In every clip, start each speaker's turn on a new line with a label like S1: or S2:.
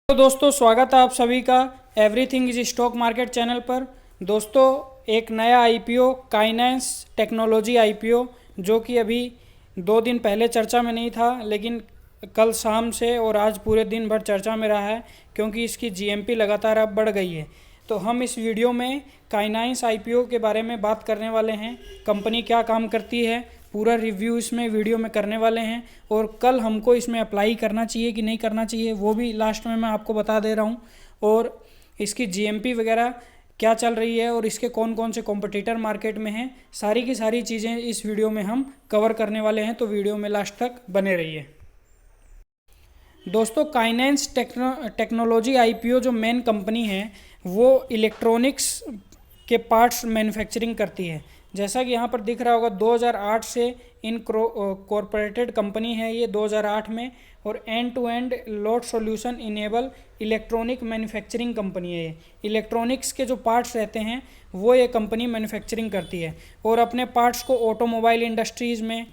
S1: तो दोस्तों स्वागत है आप सभी का everything is stock market channel पर। दोस्तों एक नया आईपीओ काइनेंस टेक्नोलॉजी आईपीओ जो कि अभी 2 दिन पहले चर्चा में नहीं था, लेकिन कल शाम से और आज पूरे दिन भर चर्चा में रहा है क्योंकि इसकी जीएमपी लगातार अब बढ़ गई है। तो हम इस वीडियो में काइनेंस आईपीओ के बारे में बात करने वाले हैं, कंपनी क्या काम करती है, पूरा रिव्यू इसमें वीडियो में करने वाले हैं और कल हमको इसमें अप्लाई करना चाहिए कि नहीं करना चाहिए वो भी लास्ट में मैं आपको बता दे रहा हूँ। और इसकी जीएमपी वगैरह क्या चल रही है और इसके कौन कौन से कॉम्पिटिटर मार्केट में हैं, सारी की सारी चीज़ें इस वीडियो में हम कवर करने वाले हैं। तो वीडियो में लास्ट तक बने रहिए। दोस्तों काइनेंस टेक्नोलॉजी आईपीओ जो मेन कंपनी है वो इलेक्ट्रॉनिक्स के पार्ट्स मैन्युफैक्चरिंग करती है। जैसा कि यहाँ पर दिख रहा होगा 2008 से इन कॉरपोरेटेड कंपनी है ये 2008 में, और end to end load solution enable electronic manufacturing company है। ये इलेक्ट्रॉनिक्स के जो पार्ट्स रहते हैं वो ये कंपनी मैन्युफैक्चरिंग करती है और अपने पार्ट्स को ऑटोमोबाइल इंडस्ट्रीज़ में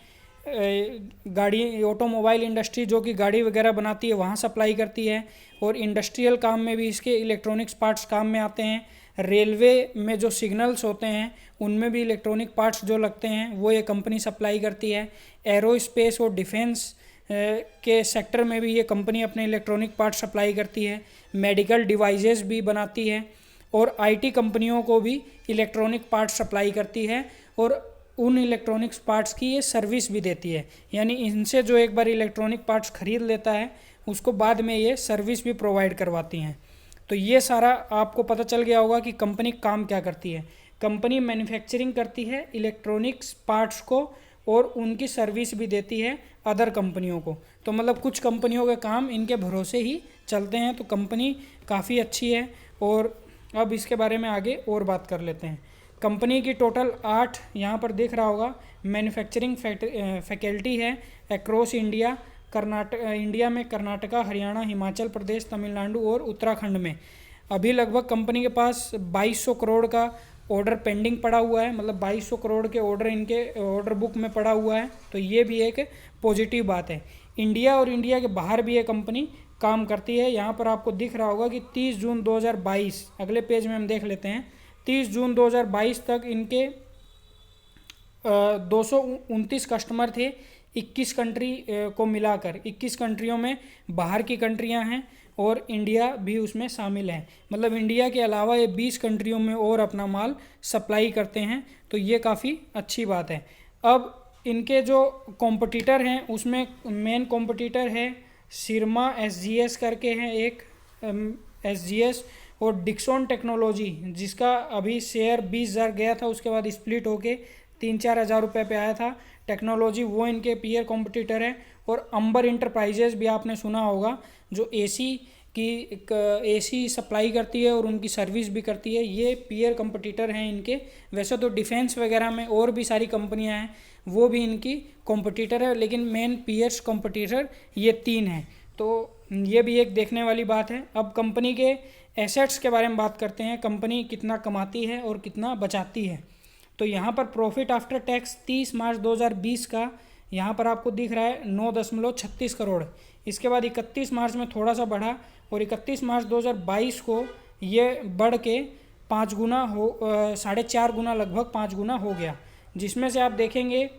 S1: ऑटोमोबाइल इंडस्ट्री जो कि गाड़ी वगैरह बनाती है वहाँ सप्लाई करती है, और इंडस्ट्रियल काम में भी इसके इलेक्ट्रॉनिक्स पार्ट्स काम में आते हैं। रेलवे में जो सिग्नल्स होते हैं उनमें भी इलेक्ट्रॉनिक पार्ट्स जो लगते हैं वो ये कंपनी सप्लाई करती है। एरोस्पेस और डिफेंस के सेक्टर में भी ये कंपनी अपने इलेक्ट्रॉनिक पार्ट्स सप्लाई करती है। मेडिकल डिवाइसेस भी बनाती है और आईटी कंपनियों को भी इलेक्ट्रॉनिक पार्ट्स सप्लाई करती है और उन इलेक्ट्रॉनिक्स पार्ट्स की ये सर्विस भी देती है। यानी इनसे जो एक बार इलेक्ट्रॉनिक पार्ट्स खरीद लेता है उसको बाद में ये सर्विस भी प्रोवाइड करवाती हैं। तो ये सारा आपको पता चल गया होगा कि कंपनी काम क्या करती है। कंपनी मैन्युफैक्चरिंग करती है इलेक्ट्रॉनिक्स पार्ट्स को और उनकी सर्विस भी देती है अदर कंपनियों को। तो मतलब कुछ कंपनियों के काम इनके भरोसे ही चलते हैं। तो कंपनी काफ़ी अच्छी है और अब इसके बारे में आगे और बात कर लेते हैं। कंपनी की टोटल 8 यहाँ पर दिख रहा होगा मैन्युफैक्चरिंग फैकल्टी है अक्रॉस इंडिया। इंडिया में कर्नाटका, हरियाणा, हिमाचल प्रदेश, तमिलनाडु और उत्तराखंड में। अभी लगभग कंपनी के पास 2200 करोड़ का ऑर्डर पेंडिंग पड़ा हुआ है, मतलब 2200 करोड़ के ऑर्डर इनके ऑर्डर बुक में पड़ा हुआ है। तो ये भी एक पॉजिटिव बात है। इंडिया और इंडिया के बाहर भी ये कंपनी काम करती है। यहाँ पर आपको दिख रहा होगा कि 30 जून 2022, अगले पेज में हम देख लेते हैं, 30 जून 2022 तक इनके 229 कस्टमर थे 21 कंट्री को मिलाकर। 21 कंट्रियों में बाहर की कंट्रियां हैं और इंडिया भी उसमें शामिल है। मतलब इंडिया के अलावा ये 20 कंट्रियों में और अपना माल सप्लाई करते हैं। तो ये काफ़ी अच्छी बात है। अब इनके जो कॉम्पिटिटर हैं उसमें मेन कॉम्पिटिटर है सिरमा एसजीएस करके हैं एक, एसजीएस, और डिक्सन टेक्नोलॉजी जिसका अभी शेयर 20,000 गया था, उसके बाद स्प्लिट होके 3-4 हज़ार रुपये पे आया था। टेक्नोलॉजी वो इनके पीयर कॉम्पिटिटर है। और अंबर इंटरप्राइजेज भी आपने सुना होगा जो एसी सप्लाई करती है और उनकी सर्विस भी करती है। ये पीयर कॉम्पिटिटर हैं इनके। वैसे तो डिफेंस वगैरह में और भी सारी कंपनियां हैं वो भी इनकी कॉम्पिटिटर है, लेकिन मेन पीयर्स कॉम्पिटिटर ये 3 हैं। तो ये भी एक देखने वाली बात है। अब कंपनी के एसेट्स के बारे में बात करते हैं। कंपनी कितना कमाती है और कितना बचाती है। तो यहाँ पर प्रॉफिट आफ्टर टैक्स 30 मार्च 2020 का यहाँ पर आपको दिख रहा है 9.36 करोड़। इसके बाद 31 मार्च में थोड़ा सा बढ़ा और 31 मार्च 2022 को ये बढ़ के 5 गुना 4.5 गुना, लगभग 5 गुना हो गया। जिसमें से आप देखेंगे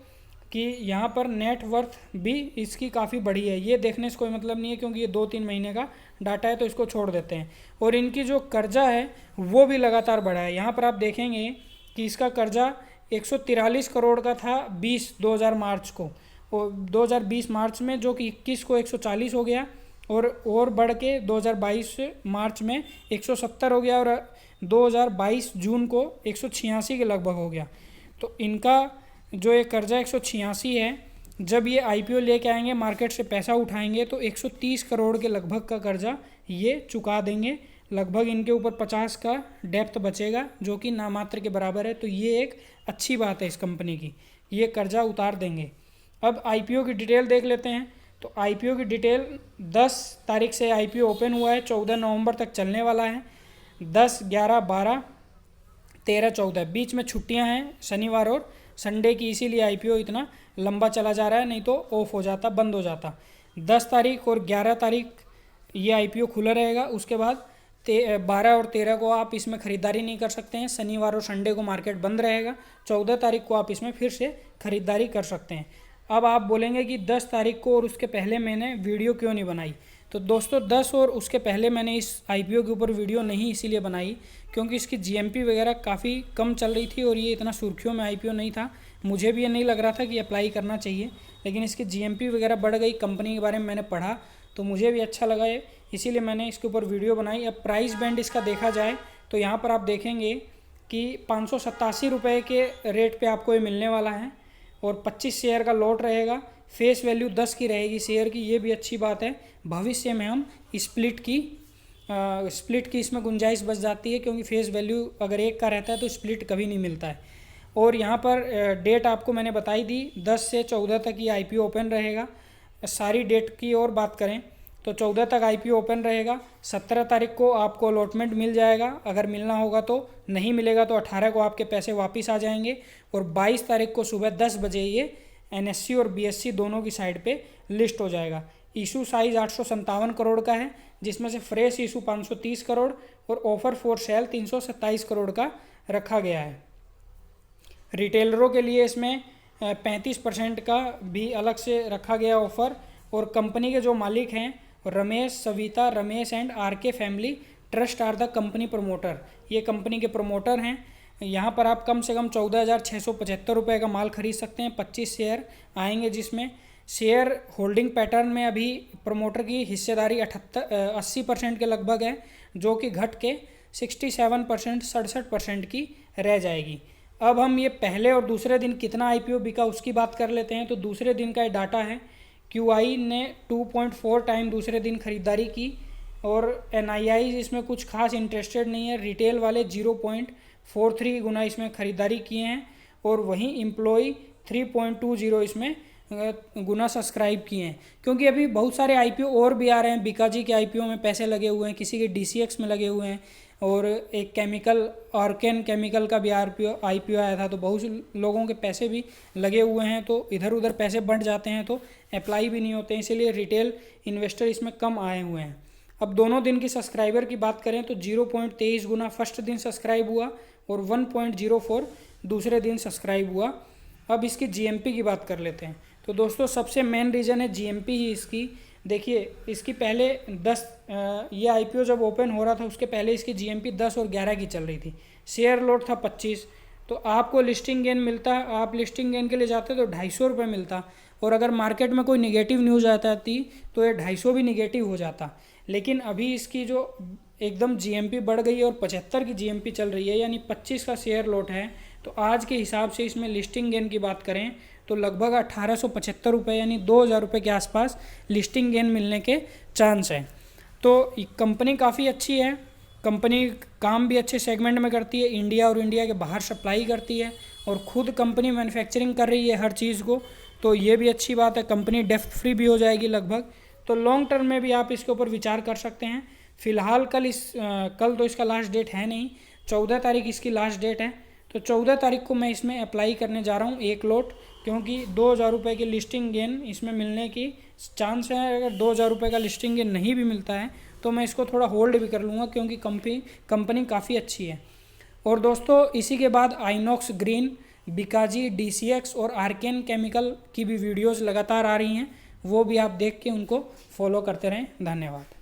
S1: कि यहाँ पर नेट वर्थ भी इसकी काफ़ी बढ़ी है। ये देखने से कोई मतलब नहीं है क्योंकि ये 2-3 महीने का डाटा है तो इसको छोड़ देते हैं। और इनकी जो कर्जा है वो भी लगातार बढ़ा है। यहाँ पर आप देखेंगे कि इसका कर्जा 143 करोड़ का था 20 मार्च को, और 2020 मार्च में, जो कि 21 को 140 हो गया और बढ़ के 2022 मार्च में 170 हो गया और 2022 जून को 186 के लगभग हो गया। तो इनका जो ये कर्जा 186 है, जब ये आईपीओ लेके आएंगे मार्केट से पैसा उठाएंगे तो 130 करोड़ के लगभग का कर्जा ये चुका देंगे। लगभग इनके ऊपर 50 का डेप्थ बचेगा जो कि नामात्र के बराबर है। तो ये एक अच्छी बात है इस कंपनी की, ये कर्जा उतार देंगे। अब आईपीओ की डिटेल देख लेते हैं। तो आईपीओ की डिटेल 10 तारीख से आईपीओ ओपन हुआ है, 14 नवंबर तक चलने वाला है। 10, 11, 12, 13, 14 बीच में छुट्टियां हैं, शनिवार और संडे की, इसीलिए आईपीओ इतना लंबा चला जा रहा है, नहीं तो ऑफ हो जाता, बंद हो जाता। 10 तारीख और 11 तारीख ये आईपीओ खुला रहेगा। उसके बाद 12 और 13 को आप इसमें ख़रीदारी नहीं कर सकते हैं। शनिवार और संडे को मार्केट बंद रहेगा। 14 तारीख को आप इसमें फिर से ख़रीदारी कर सकते हैं। अब आप बोलेंगे कि 10 तारीख को और उसके पहले मैंने वीडियो क्यों नहीं बनाई। तो दोस्तों 10 और उसके पहले मैंने इस आईपीओ के ऊपर वीडियो नहीं इसीलिए बनाई क्योंकि इसकी जीएमपी वगैरह काफ़ी कम चल रही थी और ये इतना सुर्खियों में आईपीओ नहीं था। मुझे भी ये नहीं लग रहा था कि अप्लाई करना चाहिए, लेकिन इसकी जीएमपी वगैरह बढ़ गई। कंपनी के बारे में मैंने पढ़ा तो मुझे भी अच्छा लगा है, इसीलिए मैंने इसके ऊपर वीडियो बनाई। अब प्राइस बैंड इसका देखा जाए तो यहाँ पर आप देखेंगे कि 587 रुपये के रेट पे आपको ये मिलने वाला है और 25 शेयर का लॉट रहेगा। फेस वैल्यू 10 की रहेगी शेयर की, ये भी अच्छी बात है। भविष्य में हम स्प्लिट की इसमें गुंजाइश बच जाती है क्योंकि फेस वैल्यू अगर 1 का रहता है तो स्प्लिट कभी नहीं मिलता है। और यहाँ पर डेट आपको मैंने बताई दी, 10 से 14 तक ये आईपीओ ओपन रहेगा। सारी डेट की और बात करें तो 14 तक आईपीओ ओपन रहेगा। 17 तारीख को आपको अलॉटमेंट मिल जाएगा, अगर मिलना होगा तो, नहीं मिलेगा तो 18 को आपके पैसे वापस आ जाएंगे। और 22 तारीख को सुबह 10 बजे ये एनएससी और बीएससी दोनों की साइड पे लिस्ट हो जाएगा। इशू साइज़ 857 करोड़ का है, जिसमें से फ्रेश इशू 530 करोड़ और ऑफर फॉर सेल 327 करोड़ का रखा गया है। रिटेलरों के लिए इसमें 35% का भी अलग से रखा गया ऑफ़र। और कंपनी के जो मालिक हैं Ramesh, Savita Ramesh and RK family trust are the company promoter, ये कंपनी के प्रमोटर हैं। यहाँ पर आप कम से कम 14,675 रुपये का माल खरीद सकते हैं। 25 शेयर आएंगे, जिसमें शेयर होल्डिंग पैटर्न में अभी प्रमोटर की हिस्सेदारी 80% के लगभग है, जो कि घट के 67% की रह जाएगी। अब हम ये पहले और दूसरे दिन कितना आईपीओ बिका उसकी बात कर लेते हैं। तो दूसरे दिन का ये डाटा है, क्यूआई ने 2.4 टाइम दूसरे दिन खरीदारी की और एनआईआई इसमें कुछ खास इंटरेस्टेड नहीं है। रिटेल वाले 0.43 गुना इसमें ख़रीदारी किए हैं और वहीं एम्प्लॉई 3.20 इसमें गुना सब्सक्राइब किए हैं। क्योंकि अभी बहुत सारे आईपीओ और भी आ रहे हैं। बीकाजी के आईपीओ में पैसे लगे हुए हैं, किसी के डीसीएक्स में लगे हुए हैं और एक केमिकल आर्केन केमिकल का भी आईपीओ आया था, तो बहुत से लोगों के पैसे भी लगे हुए हैं। तो इधर उधर पैसे बढ़ जाते हैं तो अप्लाई भी नहीं होते हैं, इसीलिए रिटेल इन्वेस्टर इसमें कम आए हुए हैं। अब दोनों दिन की सब्सक्राइबर की बात करें तो 0.23 गुना फर्स्ट दिन सब्सक्राइब हुआ और 1.04 दूसरे दिन सब्सक्राइब हुआ। अब इसकी जीएमपी की बात कर लेते हैं। तो दोस्तों सबसे मेन रीज़न है जीएमपी ही इसकी। देखिए इसकी पहले 10 ये आईपीओ जब ओपन हो रहा था उसके पहले इसकी जीएमपी 10 और 11 की चल रही थी। शेयर लॉट था 25, तो आपको लिस्टिंग गेन मिलता, आप लिस्टिंग गेन के लिए जाते तो 250 रुपये मिलता। और अगर मार्केट में कोई निगेटिव न्यूज़ आती तो ये 250 भी निगेटिव हो जाता। लेकिन अभी इसकी जो एकदम जीएमपी बढ़ गई है और 75 की जीएमपी चल रही है, यानी 25 का शेयर लॉट है। तो आज के हिसाब से इसमें लिस्टिंग गेन की बात करें तो लगभग 1875 रुपये यानी 2000 रुपये के आसपास लिस्टिंग गेन मिलने के चांस हैं। तो कंपनी काफ़ी अच्छी है, कंपनी काम भी अच्छे सेगमेंट में करती है, इंडिया और इंडिया के बाहर सप्लाई करती है और ख़ुद कंपनी मैन्युफैक्चरिंग कर रही है हर चीज़ को, तो ये भी अच्छी बात है। कंपनी डेफ्ट फ्री भी हो जाएगी लगभग, तो लॉन्ग टर्म में भी आप इसके ऊपर विचार कर सकते हैं। फ़िलहाल कल तो इसका लास्ट डेट है नहीं, 14 तारीख इसकी लास्ट डेट है। तो 14 तारीख को मैं इसमें अप्लाई करने जा रहा हूँ एक लॉट, क्योंकि 2000 रुपये की लिस्टिंग गेन इसमें मिलने की चांस है। अगर 2000 रुपये का लिस्टिंग गेन नहीं भी मिलता है तो मैं इसको थोड़ा होल्ड भी कर लूँगा, क्योंकि कंपनी काफ़ी अच्छी है। और दोस्तों इसी के बाद आइनॉक्स ग्रीन, बीकाजी, डीसीएक्स और आर्केन केमिकल की भी वीडियोज़ लगातार आ रही हैं, वो भी आप देख के उनको फॉलो करते रहें। धन्यवाद।